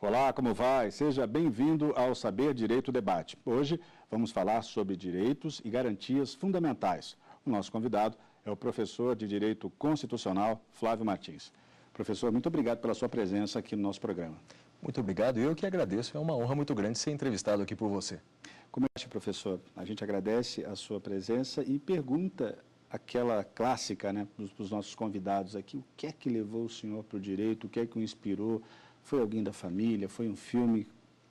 Olá, como vai? Seja bem-vindo ao Saber Direito Debate. Hoje vamos falar sobre direitos e garantias fundamentais. O nosso convidado é o professor de Direito Constitucional, Flávio Martins. Professor, muito obrigado pela sua presença aqui no nosso programa. Muito obrigado, eu que agradeço. É uma honra muito grande ser entrevistado aqui por você. Comece, professor. A gente agradece a sua presença e pergunta aquela clássica, né, para os nossos convidados aqui, o que é que levou o senhor para o direito, o que é que o inspirou? Foi alguém da família, foi um filme?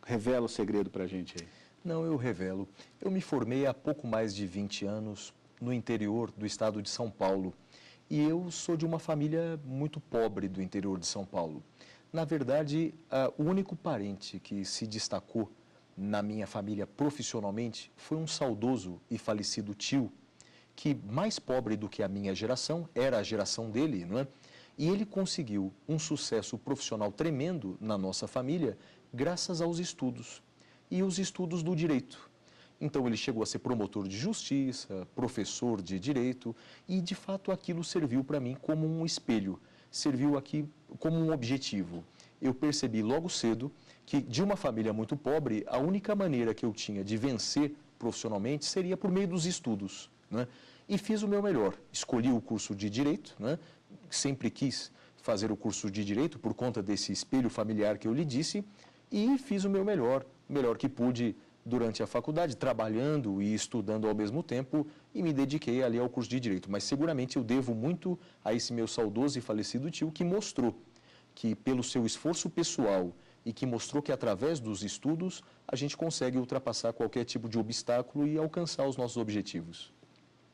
Revela o segredo para a gente aí. Não, eu revelo. Eu me formei há pouco mais de 20 anos no interior do estado de São Paulo. E eu sou de uma família muito pobre do interior de São Paulo. Na verdade, o único parente que se destacou na minha família profissionalmente foi um saudoso e falecido tio, que mais pobre do que a minha geração, era a geração dele, não é? E ele conseguiu um sucesso profissional tremendo na nossa família graças aos estudos, e os estudos do direito. Então ele chegou a ser promotor de justiça, professor de direito, e de fato aquilo serviu para mim como um espelho, serviu aqui como um objetivo. Eu percebi logo cedo que de uma família muito pobre, a única maneira que eu tinha de vencer profissionalmente seria por meio dos estudos, né? E fiz o meu melhor, escolhi o curso de direito, né? Sempre quis fazer o curso de direito por conta desse espelho familiar que eu lhe disse, e fiz o meu melhor que pude durante a faculdade, trabalhando e estudando ao mesmo tempo, e me dediquei ali ao curso de direito. Mas seguramente eu devo muito a esse meu saudoso e falecido tio, que mostrou que pelo seu esforço pessoal e que mostrou que através dos estudos a gente consegue ultrapassar qualquer tipo de obstáculo e alcançar os nossos objetivos.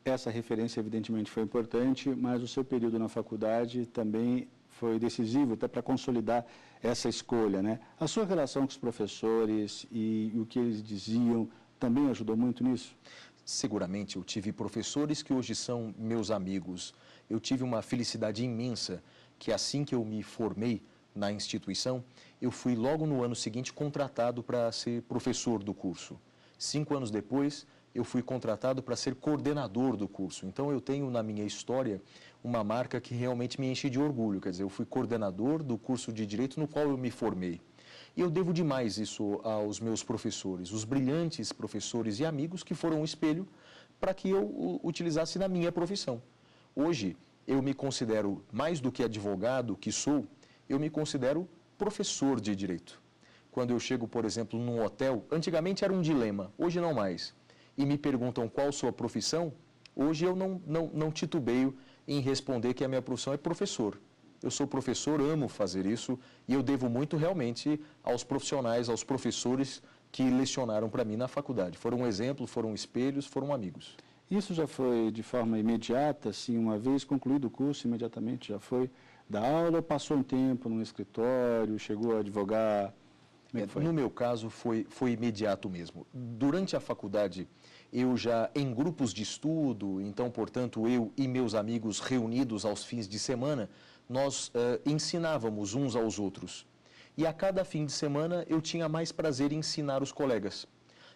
Essa referência, evidentemente, foi importante, mas o seu período na faculdade também foi decisivo até para consolidar essa escolha, né? A sua relação com os professores e o que eles diziam também ajudou muito nisso? Seguramente, eu tive professores que hoje são meus amigos. Eu tive uma felicidade imensa que assim que eu me formei na instituição, eu fui logo no ano seguinte contratado para ser professor do curso. 5 anos depois, eu fui contratado para ser coordenador do curso. Então, eu tenho na minha história uma marca que realmente me enche de orgulho. Quer dizer, eu fui coordenador do curso de Direito no qual eu me formei. E eu devo demais isso aos meus professores, os brilhantes professores e amigos que foram um espelho para que eu utilizasse na minha profissão. Hoje, eu me considero, mais do que advogado que sou, eu me considero professor de Direito. Quando eu chego, por exemplo, num hotel, antigamente era um dilema, hoje não mais, e me perguntam qual sua profissão, hoje eu não titubeio em responder que a minha profissão é professor. Eu sou professor, amo fazer isso, e eu devo muito realmente aos profissionais, aos professores que lecionaram para mim na faculdade. Foram um exemplo, foram espelhos, foram amigos. Isso já foi de forma imediata, assim, uma vez concluído o curso, imediatamente já foi da aula, passou um tempo no escritório, chegou a advogar? Como é que foi? No meu caso, foi imediato mesmo. Durante a faculdade, eu já em grupos de estudo, então, portanto, eu e meus amigos reunidos aos fins de semana, nós ensinávamos uns aos outros. E a cada fim de semana eu tinha mais prazer em ensinar os colegas.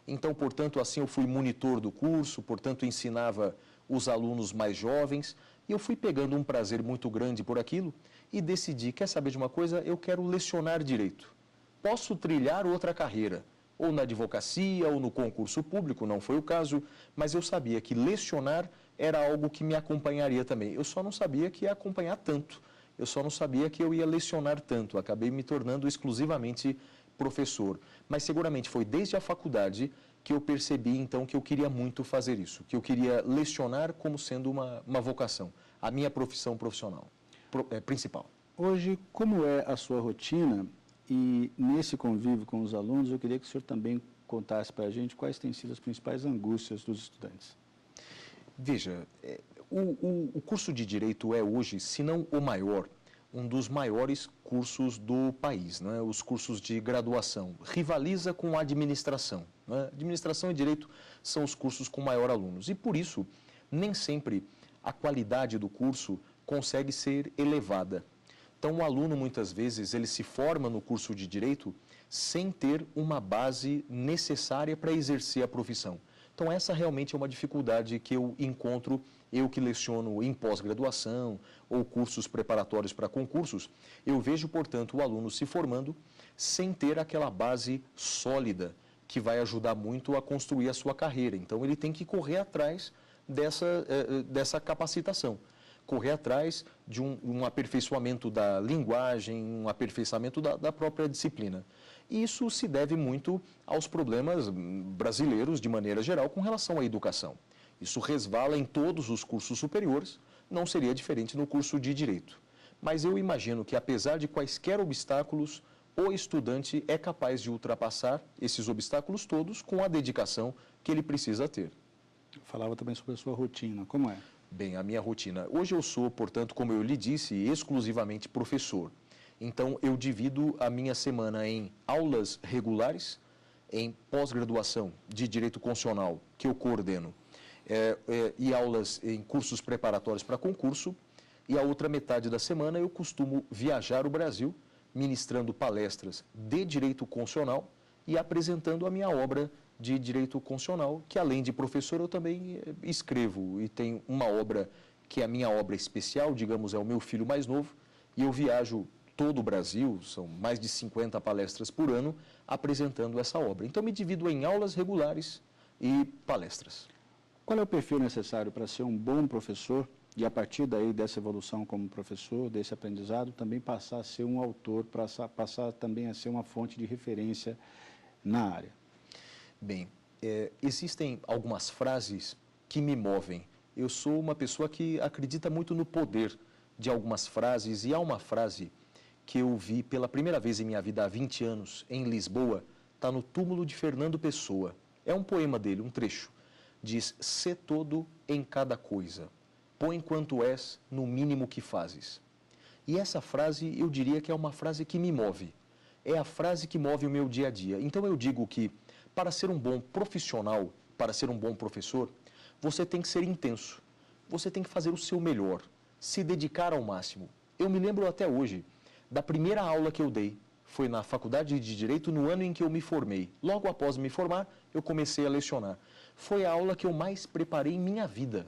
Então, portanto, assim eu fui monitor do curso, portanto, ensinava os alunos mais jovens, e eu fui pegando um prazer muito grande por aquilo e decidi, quer saber de uma coisa? Eu quero lecionar direito. Posso trilhar outra carreira, ou na advocacia, ou no concurso público, não foi o caso, mas eu sabia que lecionar era algo que me acompanharia também. Eu só não sabia que ia acompanhar tanto, eu só não sabia que eu ia lecionar tanto, acabei me tornando exclusivamente professor. Mas seguramente foi desde a faculdade que eu percebi, então, que eu queria muito fazer isso, que eu queria lecionar como sendo uma vocação, a minha profissão profissional principal. Hoje, como é a sua rotina? E nesse convívio com os alunos, eu queria que o senhor também contasse para a gente quais têm sido as principais angústias dos estudantes. Veja, o curso de Direito é hoje, se não o maior, um dos maiores cursos do país, né? Os cursos de graduação. Rivaliza com a administração, né? Administração e Direito são os cursos com maior alunos. E por isso, nem sempre a qualidade do curso consegue ser elevada. Então, o aluno, muitas vezes, ele se forma no curso de Direito sem ter uma base necessária para exercer a profissão. Então, essa realmente é uma dificuldade que eu encontro, eu que leciono em pós-graduação ou cursos preparatórios para concursos. Eu vejo, portanto, o aluno se formando sem ter aquela base sólida que vai ajudar muito a construir a sua carreira. Então, ele tem que correr atrás dessa capacitação, correr atrás de um aperfeiçoamento da linguagem, um aperfeiçoamento da própria disciplina. E isso se deve muito aos problemas brasileiros, de maneira geral, com relação à educação. Isso resvala em todos os cursos superiores, não seria diferente no curso de Direito. Mas eu imagino que, apesar de quaisquer obstáculos, o estudante é capaz de ultrapassar esses obstáculos todos com a dedicação que ele precisa ter. Eu falava também sobre a sua rotina, como é? Bem, a minha rotina. Hoje eu sou, portanto, como eu lhe disse, exclusivamente professor. Então, eu divido a minha semana em aulas regulares, em pós-graduação de Direito Constitucional, que eu coordeno, e aulas em cursos preparatórios para concurso, e a outra metade da semana eu costumo viajar o Brasil, ministrando palestras de Direito Constitucional e apresentando a minha obra de Direito Constitucional, que além de professor eu também escrevo, e tenho uma obra que é a minha obra especial, digamos, é o meu filho mais novo, e eu viajo todo o Brasil, são mais de 50 palestras por ano, apresentando essa obra. Então, me divido em aulas regulares e palestras. Qual é o perfil necessário para ser um bom professor e, a partir daí, dessa evolução como professor, desse aprendizado, também passar a ser um autor, passar também a ser uma fonte de referência na área? Bem, existem algumas frases que me movem. Eu sou uma pessoa que acredita muito no poder de algumas frases, e há uma frase que eu vi pela primeira vez em minha vida há 20 anos, em Lisboa, está no túmulo de Fernando Pessoa. É um poema dele, um trecho. Diz: "Sê todo em cada coisa, põe quanto és no mínimo que fazes." E essa frase, eu diria que é uma frase que me move. É a frase que move o meu dia a dia. Então eu digo que, para ser um bom profissional, para ser um bom professor, você tem que ser intenso. Você tem que fazer o seu melhor, se dedicar ao máximo. Eu me lembro até hoje da primeira aula que eu dei. Foi na Faculdade de Direito, no ano em que eu me formei. Logo após me formar, eu comecei a lecionar. Foi a aula que eu mais preparei em minha vida.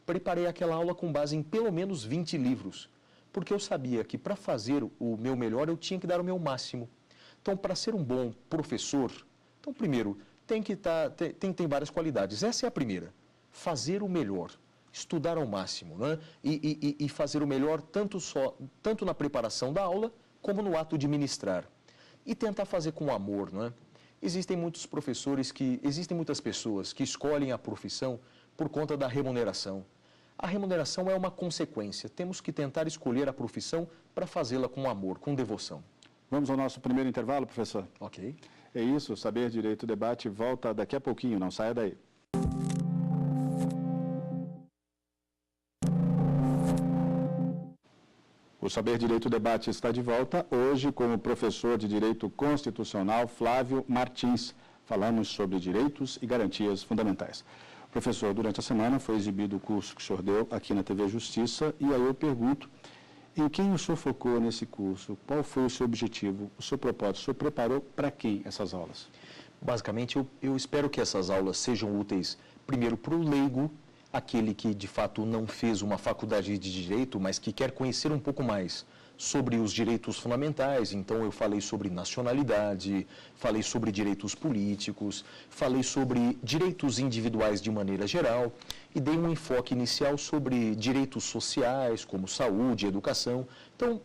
Preparei aquela aula com base em pelo menos 20 livros, porque eu sabia que para fazer o meu melhor eu tinha que dar o meu máximo. Então, para ser um bom professor, então, primeiro, tem que ter várias qualidades. Essa é a primeira, fazer o melhor, estudar ao máximo, né? E fazer o melhor tanto na preparação da aula, como no ato de ministrar. E tentar fazer com amor, não é? Existem muitas pessoas que escolhem a profissão por conta da remuneração. A remuneração é uma consequência. Temos que tentar escolher a profissão para fazê-la com amor, com devoção. Vamos ao nosso primeiro intervalo, professor? Ok. É isso, Saber Direito Debate volta daqui a pouquinho, não saia daí. O Saber Direito Debate está de volta, hoje com o professor de Direito Constitucional, Flávio Martins. Falamos sobre direitos e garantias fundamentais. Professor, durante a semana foi exibido o curso que o senhor deu aqui na TV Justiça, e aí eu pergunto, em quem o senhor focou nesse curso? Qual foi o seu objetivo, o seu propósito? O senhor preparou para quem essas aulas? Basicamente, eu espero que essas aulas sejam úteis, primeiro, para o leigo, aquele que de fato não fez uma faculdade de direito, mas que quer conhecer um pouco mais sobre os direitos fundamentais. Então eu falei sobre nacionalidade, falei sobre direitos políticos, falei sobre direitos individuais de maneira geral e dei um enfoque inicial sobre direitos sociais, como saúde, educação. Então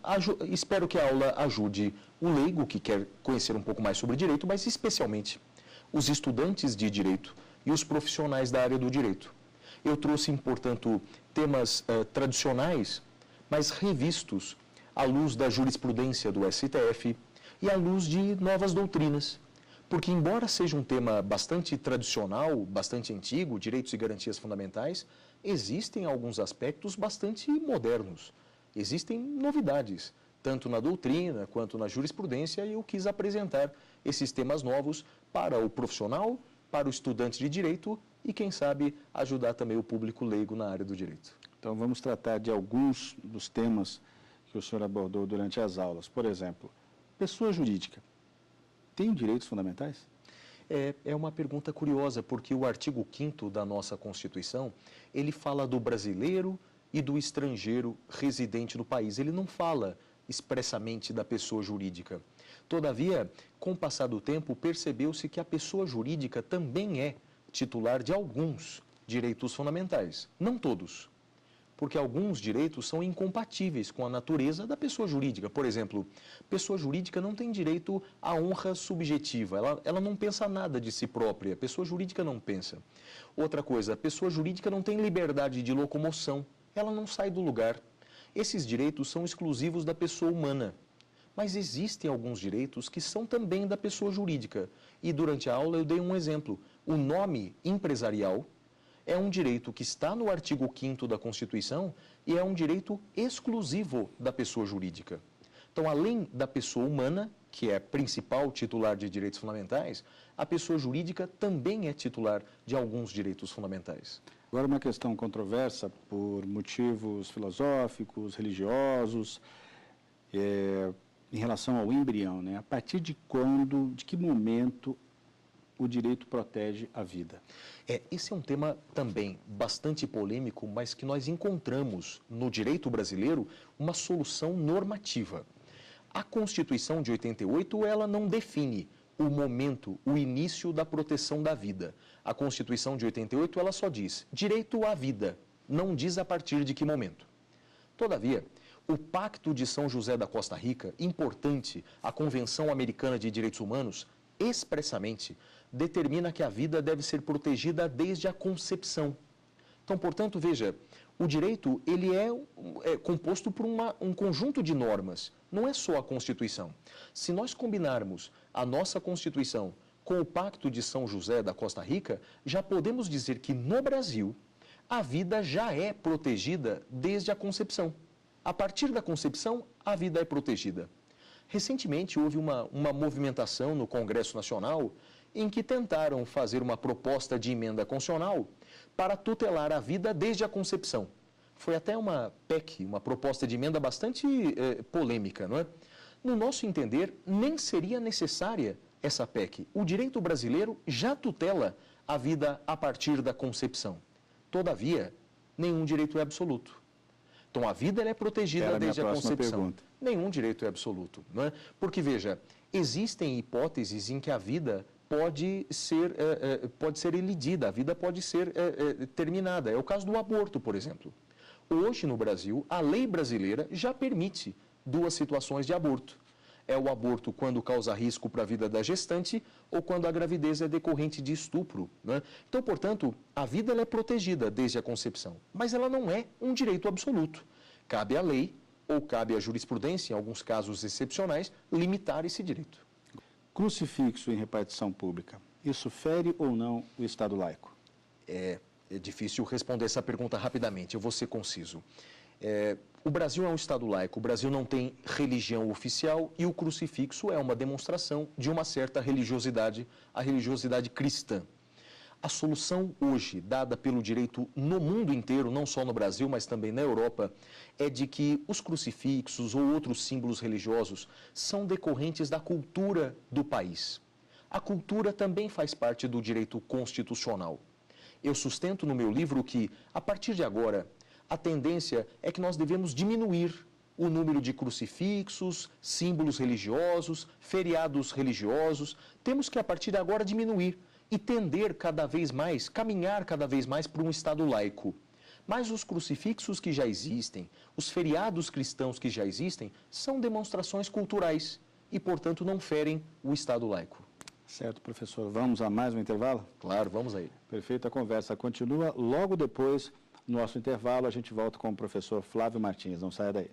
espero que a aula ajude o leigo que quer conhecer um pouco mais sobre direito, mas especialmente os estudantes de direito e os profissionais da área do direito. Eu trouxe, portanto, temas tradicionais, mas revistos à luz da jurisprudência do STF e à luz de novas doutrinas. Porque, embora seja um tema bastante tradicional, bastante antigo, direitos e garantias fundamentais, existem alguns aspectos bastante modernos. Existem novidades, tanto na doutrina quanto na jurisprudência, e eu quis apresentar esses temas novos para o profissional, para o estudante de direito e, quem sabe, ajudar também o público leigo na área do direito. Então, vamos tratar de alguns dos temas que o senhor abordou durante as aulas. Por exemplo, pessoa jurídica tem direitos fundamentais? É uma pergunta curiosa, porque o artigo 5º da nossa Constituição, ele fala do brasileiro e do estrangeiro residente no país. Ele não fala expressamente da pessoa jurídica. Todavia, com o passar do tempo, percebeu-se que a pessoa jurídica também é titular de alguns direitos fundamentais, não todos, porque alguns direitos são incompatíveis com a natureza da pessoa jurídica. Por exemplo, pessoa jurídica não tem direito à honra subjetiva, ela não pensa nada de si própria, pessoa jurídica não pensa. Outra coisa, a pessoa jurídica não tem liberdade de locomoção, ela não sai do lugar. Esses direitos são exclusivos da pessoa humana, mas existem alguns direitos que são também da pessoa jurídica. E durante a aula eu dei um exemplo. O nome empresarial é um direito que está no artigo 5º da Constituição e é um direito exclusivo da pessoa jurídica. Então, além da pessoa humana, que é a principal titular de direitos fundamentais, a pessoa jurídica também é titular de alguns direitos fundamentais. Agora, uma questão controversa por motivos filosóficos, religiosos, em relação ao embrião, né? A partir de quando, de que momento o direito protege a vida? Esse é um tema também bastante polêmico, mas que nós encontramos no direito brasileiro uma solução normativa. A Constituição de 88, ela não define o momento, o início da proteção da vida. A Constituição de 88, ela só diz direito à vida, não diz a partir de que momento. Todavia, o Pacto de São José da Costa Rica, importante, a Convenção Americana de Direitos Humanos, expressamente determina que a vida deve ser protegida desde a concepção. Então, portanto, veja, o direito ele é composto por um conjunto de normas, não é só a Constituição. Se nós combinarmos a nossa Constituição com o Pacto de São José da Costa Rica, já podemos dizer que no Brasil a vida já é protegida desde a concepção. A partir da concepção, a vida é protegida. Recentemente, houve uma movimentação no Congresso Nacional em que tentaram fazer uma proposta de emenda constitucional para tutelar a vida desde a concepção. Foi até uma PEC, uma proposta de emenda bastante polêmica, não é? No nosso entender, nem seria necessária essa PEC. O direito brasileiro já tutela a vida a partir da concepção. Todavia, nenhum direito é absoluto. Então, a vida ela é protegida desde a concepção. Pergunta. Nenhum direito é absoluto, não é? Porque, veja, existem hipóteses em que a vida pode ser elidida, a vida pode ser terminada. É o caso do aborto, por exemplo. Hoje, no Brasil, a lei brasileira já permite duas situações de aborto. É o aborto quando causa risco para a vida da gestante ou quando a gravidez é decorrente de estupro, né? Então, portanto, a vida ela é protegida desde a concepção, mas ela não é um direito absoluto. Cabe à lei, ou cabe à jurisprudência, em alguns casos excepcionais, limitar esse direito. Crucifixo em repartição pública, isso fere ou não o Estado laico? É difícil responder essa pergunta rapidamente, eu vou ser conciso. O Brasil é um Estado laico, o Brasil não tem religião oficial e o crucifixo é uma demonstração de uma certa religiosidade, a religiosidade cristã. A solução hoje, dada pelo direito no mundo inteiro, não só no Brasil, mas também na Europa, é de que os crucifixos ou outros símbolos religiosos são decorrentes da cultura do país. A cultura também faz parte do direito constitucional. Eu sustento no meu livro que, a partir de agora, a tendência é que nós devemos diminuir o número de crucifixos, símbolos religiosos, feriados religiosos. Temos que, a partir de agora, diminuir e tender cada vez mais, caminhar cada vez mais para um Estado laico. Mas os crucifixos que já existem, os feriados cristãos que já existem, são demonstrações culturais e, portanto, não ferem o Estado laico. Certo, professor. Vamos a mais um intervalo? Claro, vamos aí. Perfeito, a conversa continua. Logo depois, no nosso intervalo, a gente volta com o professor Flávio Martins. Não saia daí.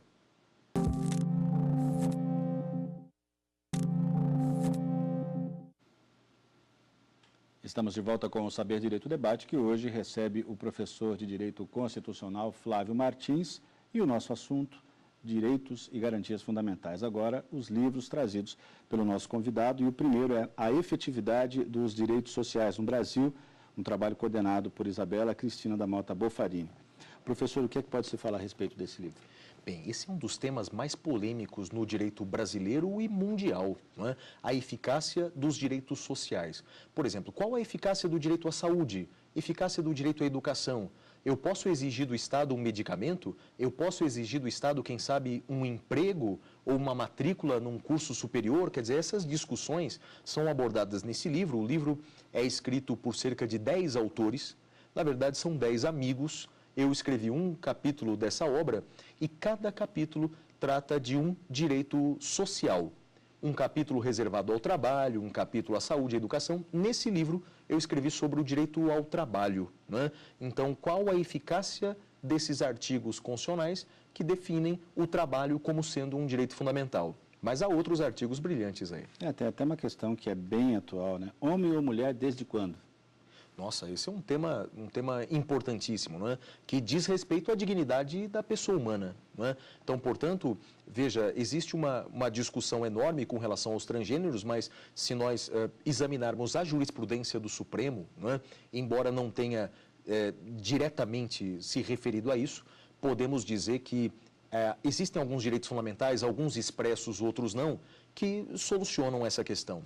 Estamos de volta com o Saber Direito Debate, que hoje recebe o professor de Direito Constitucional Flávio Martins e o nosso assunto, Direitos e Garantias Fundamentais. Agora, os livros trazidos pelo nosso convidado, e o primeiro é A Efetividade dos Direitos Sociais no Brasil, um trabalho coordenado por Isabela Cristina da Mota Bofarini. Professor, o que é que pode se falar a respeito desse livro? Bem, esse é um dos temas mais polêmicos no direito brasileiro e mundial, não é? A eficácia dos direitos sociais. Por exemplo, qual a eficácia do direito à saúde? Eficácia do direito à educação? Eu posso exigir do Estado um medicamento? Eu posso exigir do Estado, quem sabe, um emprego ou uma matrícula num curso superior? Quer dizer, essas discussões são abordadas nesse livro. O livro é escrito por cerca de 10 autores. Na verdade, são 10 amigos. Eu escrevi um capítulo dessa obra e cada capítulo trata de um direito social. Um capítulo reservado ao trabalho, um capítulo à saúde e à educação. Nesse livro, eu escrevi sobre o direito ao trabalho, né? Então, qual a eficácia desses artigos constitucionais que definem o trabalho como sendo um direito fundamental? Mas há outros artigos brilhantes aí. Tem até uma questão que é bem atual, né? Homem ou mulher, desde quando? Nossa, esse é um tema importantíssimo, não é? Que diz respeito à dignidade da pessoa humana. Não é? Então, portanto, veja, existe uma discussão enorme com relação aos transgêneros, mas se nós examinarmos a jurisprudência do Supremo, não é? Embora não tenha diretamente se referido a isso, podemos dizer que existem alguns direitos fundamentais, alguns expressos, outros não, que solucionam essa questão.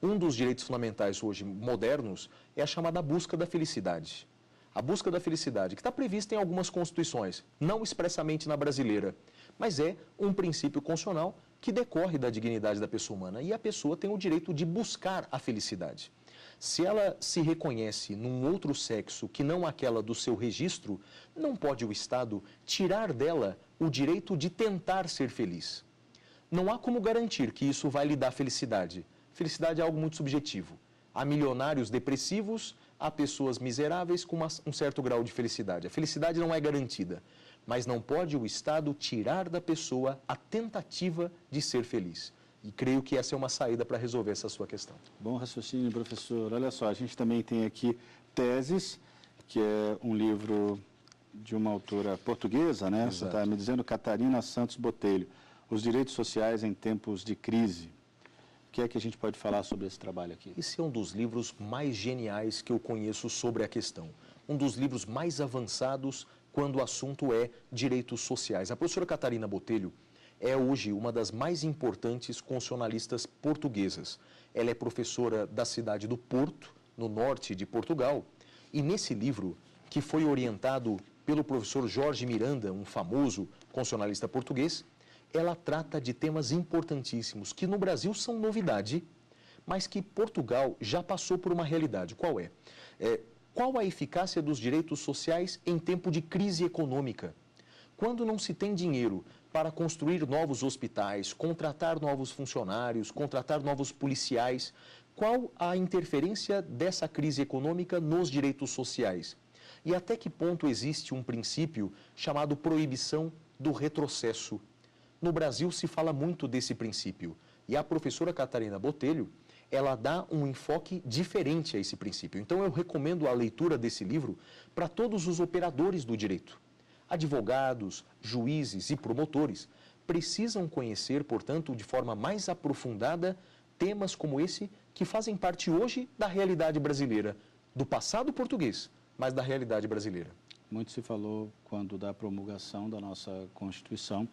Um dos direitos fundamentais hoje modernos é a chamada busca da felicidade. A busca da felicidade, que está prevista em algumas constituições, não expressamente na brasileira, mas é um princípio constitucional que decorre da dignidade da pessoa humana e a pessoa tem o direito de buscar a felicidade. Se ela se reconhece num outro sexo que não aquela do seu registro, não pode o Estado tirar dela o direito de tentar ser feliz. Não há como garantir que isso vai lhe dar felicidade. Felicidade é algo muito subjetivo. Há milionários depressivos, há pessoas miseráveis com um certo grau de felicidade. A felicidade não é garantida, mas não pode o Estado tirar da pessoa a tentativa de ser feliz. E creio que essa é uma saída para resolver essa sua questão. Bom raciocínio, professor. Olha só, a gente também tem aqui Teses, que é um livro de uma autora portuguesa, né? Você está me dizendo, Catarina Santos Botelho, Os Direitos Sociais em Tempos de Crise. O que é que a gente pode falar sobre esse trabalho aqui? Esse é um dos livros mais geniais que eu conheço sobre a questão. Um dos livros mais avançados quando o assunto é direitos sociais. A professora Catarina Botelho é hoje uma das mais importantes constitucionalistas portuguesas. Ela é professora da cidade do Porto, no norte de Portugal. E nesse livro, que foi orientado pelo professor Jorge Miranda, um famoso constitucionalista português, ela trata de temas importantíssimos que no Brasil são novidade, mas que Portugal já passou por uma realidade. Qual é? Qual a eficácia dos direitos sociais em tempo de crise econômica? Quando não se tem dinheiro para construir novos hospitais, contratar novos funcionários, contratar novos policiais, qual a interferência dessa crise econômica nos direitos sociais? E até que ponto existe um princípio chamado proibição do retrocesso? No Brasil se fala muito desse princípio e a professora Catarina Botelho, ela dá um enfoque diferente a esse princípio. Então eu recomendo a leitura desse livro para todos os operadores do direito. Advogados, juízes e promotores precisam conhecer, portanto, de forma mais aprofundada, temas como esse que fazem parte hoje da realidade brasileira, do passado português, mas da realidade brasileira. Muito se falou, quando da promulgação da nossa Constituição,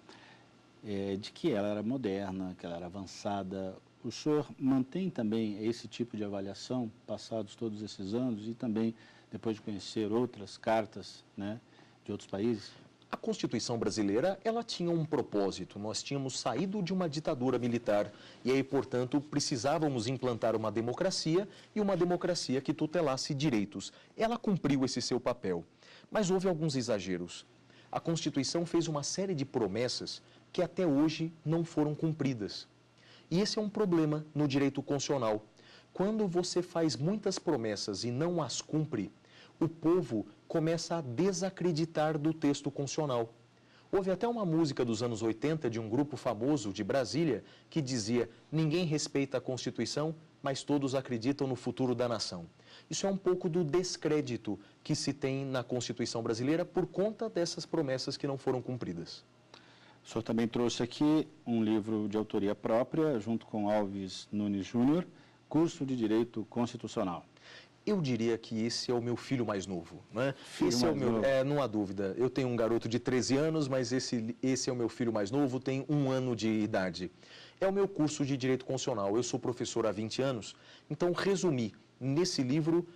de que ela era moderna, que ela era avançada. O senhor mantém também esse tipo de avaliação, passados todos esses anos, e também depois de conhecer outras cartas, né, de outros países? A Constituição brasileira, ela tinha um propósito. Nós tínhamos saído de uma ditadura militar e aí, portanto, precisávamos implantar uma democracia e uma democracia que tutelasse direitos. Ela cumpriu esse seu papel, mas houve alguns exageros. A Constituição fez uma série de promessas que até hoje não foram cumpridas. E esse é um problema no direito constitucional. Quando você faz muitas promessas e não as cumpre, o povo começa a desacreditar do texto constitucional. Houve até uma música dos anos 80 de um grupo famoso de Brasília que dizia: ninguém respeita a Constituição, mas todos acreditam no futuro da nação. Isso é um pouco do descrédito que se tem na Constituição brasileira por conta dessas promessas que não foram cumpridas. O senhor também trouxe aqui um livro de autoria própria, junto com Alves Nunes Júnior, Curso de Direito Constitucional. Eu diria que esse é o meu filho mais novo, né? Esse é o meu, não há dúvida. Eu tenho um garoto de 13 anos, mas esse é o meu filho mais novo, tem 1 ano de idade. É o meu curso de Direito Constitucional. Eu sou professor há 20 anos, então resumi nesse livro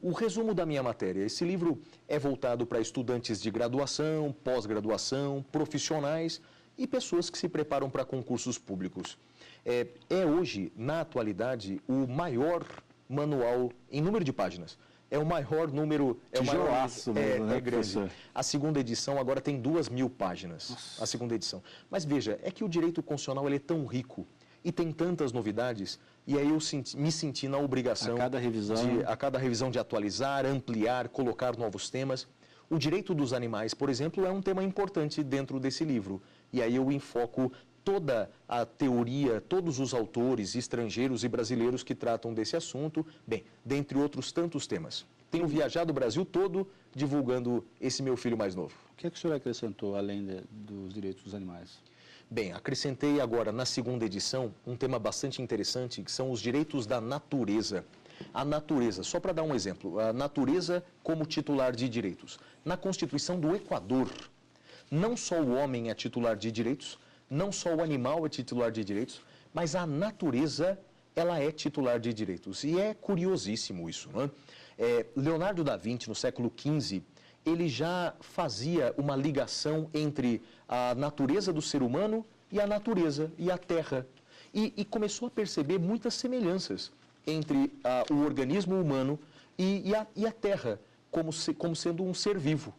o resumo da minha matéria. Esse livro é voltado para estudantes de graduação, pós-graduação, profissionais e pessoas que se preparam para concursos públicos. É hoje, na atualidade, o maior manual em número de páginas. É o maior número... Tijolaço mesmo, né, grande. professor? A segunda edição agora tem 2.000 páginas, Nossa. A segunda edição. Mas veja, é que o direito constitucional ele é tão rico e tem tantas novidades, e aí eu me senti na obrigação a cada revisão de atualizar, ampliar, colocar novos temas. O direito dos animais, por exemplo, é um tema importante dentro desse livro, e aí eu enfoco toda a teoria, todos os autores estrangeiros e brasileiros que tratam desse assunto, bem, dentre outros tantos temas. Tenho viajado o Brasil todo divulgando esse meu filho mais novo. O que é que o senhor acrescentou, além dos direitos dos animais? Bem, acrescentei agora, na segunda edição, um tema bastante interessante, que são os direitos da natureza. A natureza, só para dar um exemplo, a natureza como titular de direitos. Na Constituição do Equador, não só o homem é titular de direitos, não só o animal é titular de direitos, mas a natureza, ela é titular de direitos. E é curiosíssimo isso, não é? Leonardo da Vinci, no século XV, ele já fazia uma ligação entre a natureza do ser humano e a natureza e a terra. E começou a perceber muitas semelhanças entre o organismo humano e a terra, como sendo um ser vivo.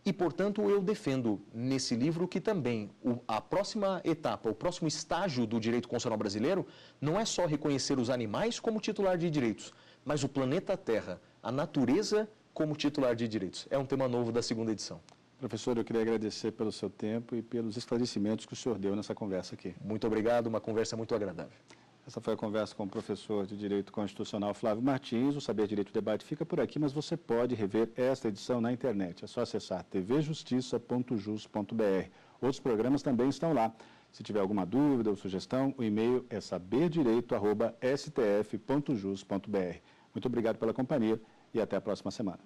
E, portanto, eu defendo nesse livro que também a próxima etapa, o próximo estágio do direito constitucional brasileiro não é só reconhecer os animais como titular de direitos, mas o planeta Terra, a natureza como titular de direitos. É um tema novo da segunda edição. Professor, eu queria agradecer pelo seu tempo e pelos esclarecimentos que o senhor deu nessa conversa aqui. Muito obrigado, uma conversa muito agradável. Essa foi a conversa com o professor de Direito Constitucional Flávio Martins. O Saber Direito Debate fica por aqui, mas você pode rever esta edição na internet. É só acessar tvjustiça.jus.br. Outros programas também estão lá. Se tiver alguma dúvida ou sugestão, o e-mail é saberdireito@stf.jus.br. Muito obrigado pela companhia e até a próxima semana.